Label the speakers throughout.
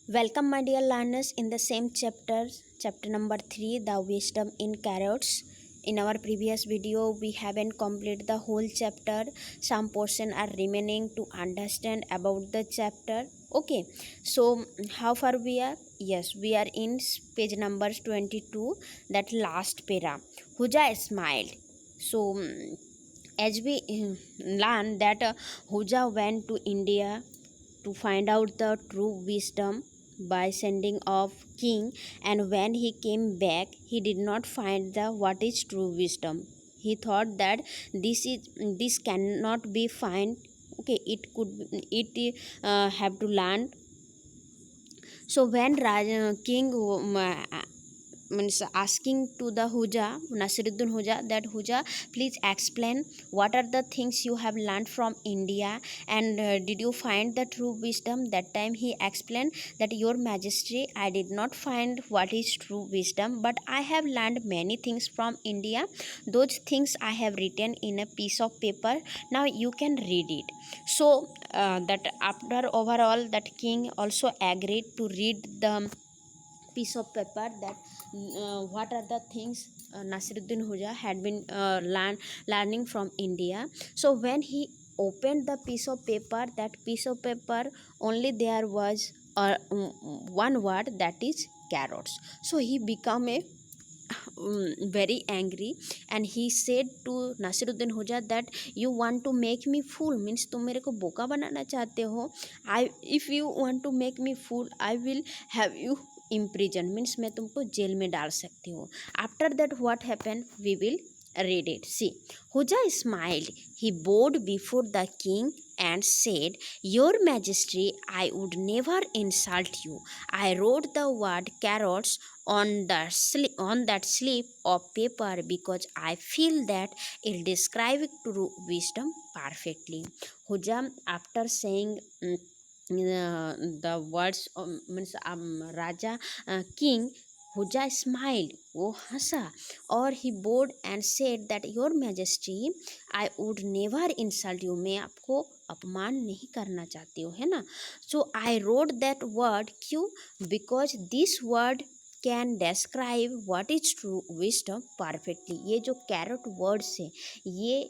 Speaker 1: Welcome, my dear learners, in the same chapter, chapter number 3, the wisdom in carrots. In our previous video, we haven't completed the whole chapter. Some portion are remaining to understand about the chapter. Okay, so how far we are? Yes, we are in page number 22, that last para. Huja smiled. So, as we learn that Huja went to India to find out the true wisdom by sending off king, and when he came back he did not find the what is true wisdom. He thought that this cannot be find. Okay, it could it have to learn. So when king means asking to the Huja, Nasiruddin Huja, that Huja, please explain what are the things you have learned from India, and did you find the true wisdom? That time he explained that Your Majesty, I did not find what is true wisdom, but I have learned many things from India. Those things I have written in a piece of paper. Now you can read it. So that after overall, that king also agreed to read the piece of paper, that what are the things Nasiruddin Hoja had been learning from India. So when he opened the piece of paper, that piece of paper only there was one word, that is carrots. So he became a very angry, and he said to Nasiruddin Hoja that you want to make me fool, means तुम मेरे को बोका बनाना चाहते हो. I If you want to make me fool, I will have you imprisoned, means मैं तुमको jail में डाल सकती हूँ. After that what happened, we will read it. See, Hoja smiled. He bowed before the king and said, Your Majesty, I would never insult you. I wrote the word carrots on that slip of paper because I feel that it describes true wisdom perfectly. Hoja, after saying the words means Raja king, Huja smiled, वो हंसा, और he bowed and said that Your Majesty, I would never insult you. मैं आपको अपमान नहीं करना चाहती हूँ, है ना. So I wrote that word, क्यों? Because this word can describe what is true wisdom perfectly. ये जो कैरेट वर्ड्स है, ये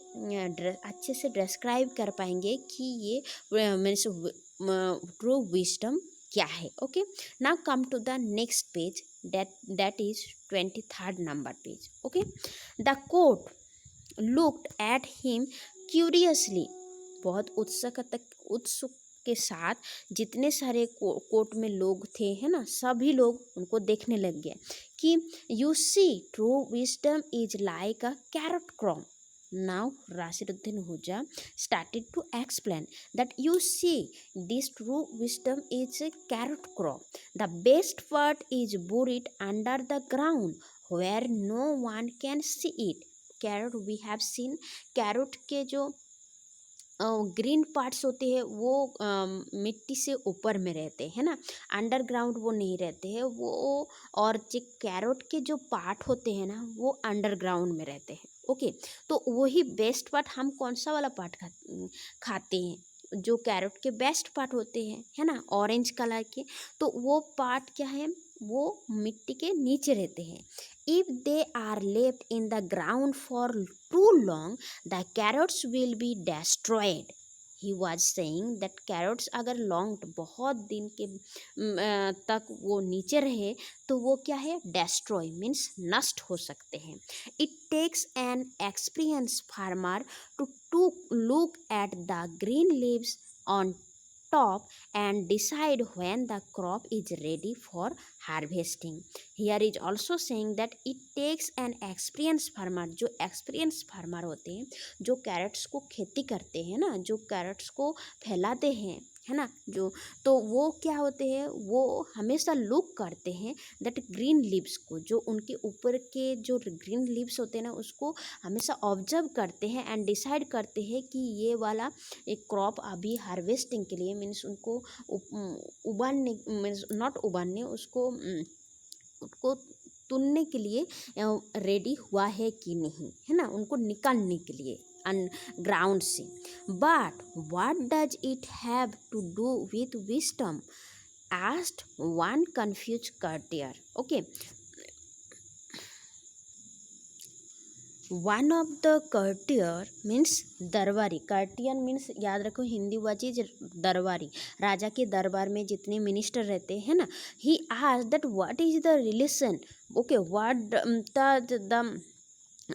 Speaker 1: अच्छे से डिस्क्राइब कर पाएंगे कि ये मीन्स ट्रू विस्डम क्या है. Okay, now come to the next page, that is 23rd number page. Okay, the court looked at him curiously. बहुत उत्सुक के साथ जितने सारे कोर्ट में लोग थे, है ना, सभी लोग उनको देखने लग गए कि you see true wisdom is like a carrot crop. Now Rasiruddin Hoja started to explain that you see, this true wisdom is a carrot crop. The best part is buried under the ground where no one can see it. Carrot, we have seen carrot के जो green parts होते हैं वो मिट्टी से ऊपर में रहते हैं ना, अंडरग्राउंड वो नहीं रहते हैं वो. और जो कैरोट के जो पार्ट होते हैं ना, वो अंडरग्राउंड में रहते हैं. ओके, तो वही बेस्ट पार्ट, हम कौन सा वाला पार्ट खाते हैं, जो कैरोट के बेस्ट पार्ट होते हैं, है ना, ऑरेंज कलर के, तो वो पार्ट क्या है, वो मिट्टी के नीचे रहते हैं. If they are left in the ground for too long, the carrots will be destroyed. He was saying that carrots अगर लॉन्ग बहुत दिन के तक वो नीचे रहे तो वो क्या है, destroy मीन्स नष्ट हो सकते हैं. It takes an experienced farmer to look at the green leaves on top and decide when the crop is ready for harvesting. Here is also saying that it takes an experienced farmer. जो experienced farmer होते हैं, जो crates को खेती करते हैं ना, जो कैरेट्स को फैलाते हैं, है ना, जो, तो वो क्या होते हैं, वो हमेशा लुक करते हैं दैट ग्रीन लीव्स को, जो उनके ऊपर के जो ग्रीन लीव्स होते हैं ना, उसको हमेशा ऑब्जर्व करते हैं एंड डिसाइड करते हैं कि ये वाला एक क्रॉप अभी हार्वेस्टिंग के लिए, मीन्स उनको उबालने, मीन्स नॉट उबालने, उसको तुनने के लिए रेडी हुआ है कि नहीं, है ना, उनको निकालने के लिए ग्राउंड से. But what does it have to do with wisdom? asked one confused courtier. Okay, one of the courtier means दरबारी. courtier means याद रखो हिंदी हुआ चीज दरबारी. राजा के दरबार में जितने मिनिस्टर रहते हैं ना, he asked that what is the relation. Okay, what the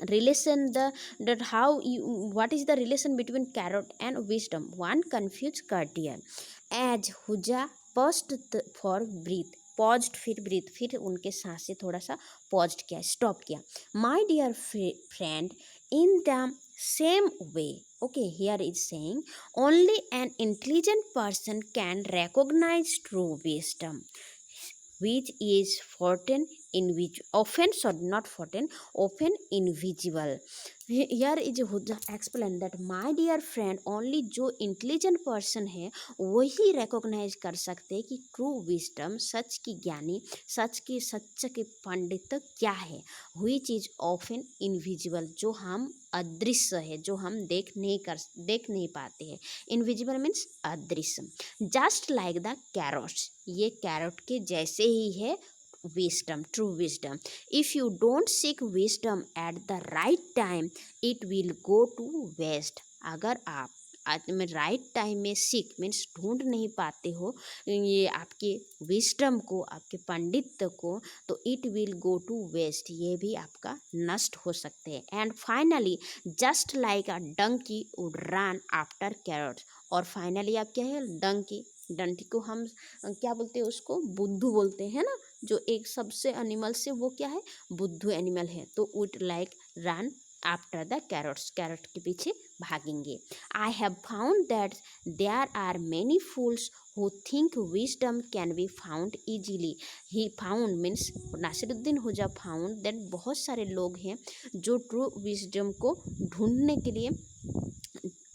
Speaker 1: relation, the that how you, what is the relation between carrot and wisdom. One confused courtier as Huja paused for breath. Paused फिर breathe, फिर उनके सांस से थोड़ा सा paused किया, stop किया. My dear friend, in the same way. Okay, here is saying only an intelligent person can recognize true wisdom, which is often invisible. Here is explain that my dear friend, only जो intelligent person है वही recognise कर सकते हैं कि true wisdom, सच की ज्ञानी, सच की पंडित क्या है. व्हिच इज ऑफन इनविजिबल, जो हम अदृश्य है, जो हम देख नहीं पाते हैं. इनविजिबल मीन्स अदृश्य. जस्ट लाइक द कैरोट्स, ये कैरोट के जैसे ही है wisdom, true wisdom. If you don't seek wisdom at the right time, it will go to waste. अगर आप आज में राइट टाइम में सीख मीन्स ढूंढ नहीं पाते हो ये आपके विस्डम को, आपके पंडित को, तो it will go to waste, ये भी आपका नष्ट हो सकते हैं. And finally just like a donkey would run after carrots. और फाइनली आप क्या है, डंकी, डंकी को हम क्या बोलते हैं, उसको बुद्धू बोलते हैं ना, जो एक सबसे एनिमल से वो क्या है, बुद्धू एनिमल है. तो would like run after the carrots, carrot के पीछे भागेंगे. I have found that there are many fools who think wisdom can be found easily. He found means Nasiruddin हुजा found that बहुत सारे लोग हैं जो ट्रू विजडम को ढूंढने के लिए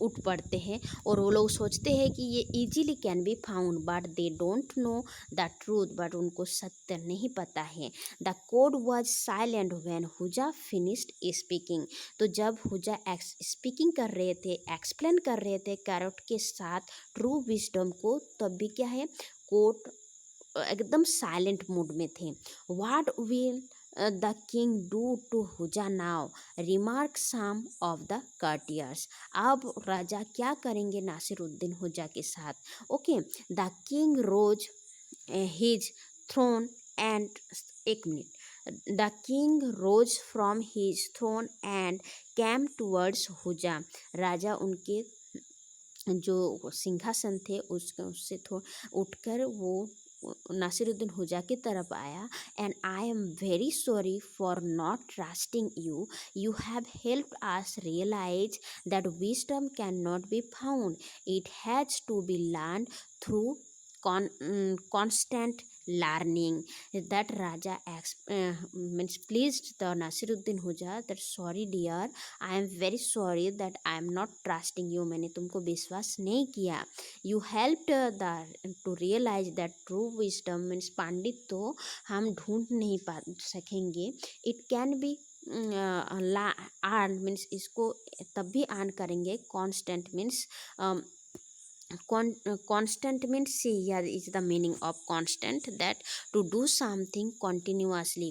Speaker 1: उठ पड़ते हैं और वो लोग सोचते हैं कि ये easily can be found, but they don't know the truth, but उनको सत्य नहीं पता है. The code was silent when हुजा finished speaking. तो जब हुजा स्पीकिंग कर रहे थे, एक्सप्लेन कर रहे थे कैरट के साथ ट्रू विजडम को, तब भी क्या है, कोड एकदम साइलेंट मूड में थे. What will the king do to Hoja now, remark some of the courtiers. अब राजा क्या करेंगे नासिरुद्दीन हुजा के साथ. Okay, the king rose his throne and, एक minute, the king rose from his throne and came towards Hoja. राजा उनके जो सिंहासन थे उससे उठकर वो नासिरुद्दीन हुजा की तरफ आया. And I am very sorry for not trusting you, you have helped us realize that wisdom can not be found, it has to be learn through constant learning. That Raja means pleased the Nasiruddin Huja that sorry dear, I am very sorry that I am not trusting you, मैंने तुमको विश्वास नहीं किया. You helped to realize that true wisdom means पंडित तो हम ढूंढ नहीं पा सकेंगे. It can be earn means इसको तब भी अर्न करेंगे. Constant means constant means, see here is the meaning of constant, that to do something continuously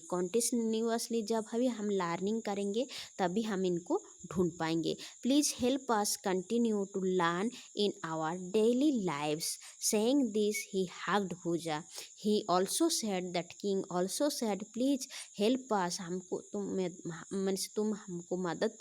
Speaker 1: जब अभी हम लर्निंग करेंगे तभी हम इनको ढूंढ पाएंगे. Please help us continue to learn in our daily lives. Saying this he hugged Hoja. He also said, that king also said, please help us, हमको तुम हमको मदद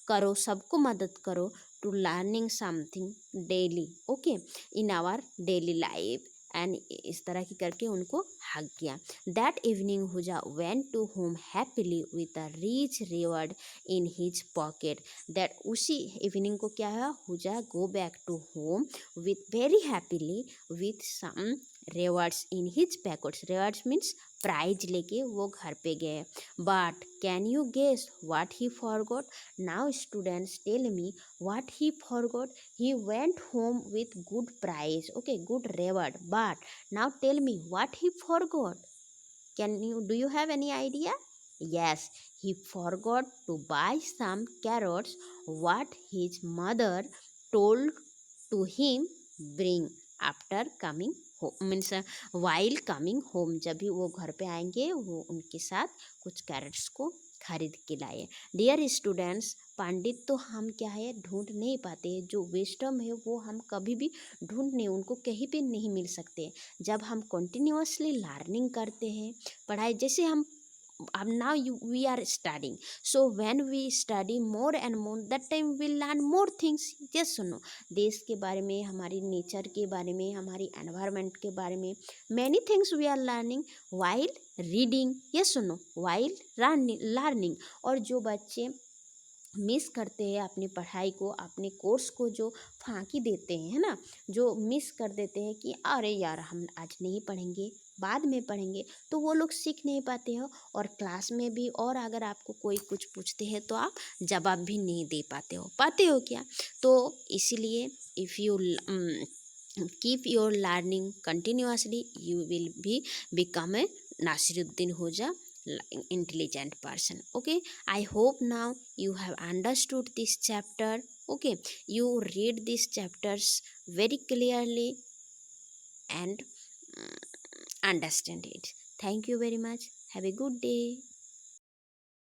Speaker 1: करो, सबको मदद करो, to learning something daily, okay, in our daily life. And इस तरह की करके उनको हक किया. That evening Hoja went to home happily with a rich reward in his pocket. That उसी इवनिंग को क्या है, Hoja go back to home with very happily with some rewards in his packets. Rewards means prize लेके वो घर पे गए. But can you guess what he forgot. Now students tell me what he forgot. He went home with good prize, okay, good reward, but now tell me what he forgot. Do you have any idea? Yes, he forgot to buy some carrots what his mother told to him bring after coming means while coming home, जब भी वो घर पे आएंगे वो उनके साथ कुछ कैरेट्स को खरीद के लाए। डियर स्टूडेंट्स, पंडित तो हम क्या है ढूंढ नहीं पाते, जो विजडम है वो हम कभी भी ढूंढ नहीं, उनको कहीं पे नहीं मिल सकते। जब हम कंटिन्यूअसली लर्निंग करते हैं, पढ़ाई जैसे हम अब now we are studying, so when we study more and more, that time we learn more things, yes or no? देश के बारे में, हमारी नेचर के बारे में, हमारी एनवायरनमेंट के बारे में, many things we are learning while reading, yes or no? while learning। और जो बच्चे मिस करते हैं अपनी पढ़ाई को, अपने कोर्स को जो फांकी देते हैं, है ना, जो मिस कर देते हैं कि अरे यार हम आज नहीं पढ़ेंगे, बाद में पढ़ेंगे, तो वो लोग सीख नहीं पाते हो और क्लास में भी, और अगर आपको कोई कुछ पूछते हैं तो आप जवाब भी नहीं दे पाते हो क्या? तो इसीलिए if you keep your learning continuously, you will भी बिकम ए नासिरुद्दीन होजा intelligent person. Okay, I hope now you have understood this chapter. Okay, you read these chapters very clearly and understand it. Thank you very much. Have a good day.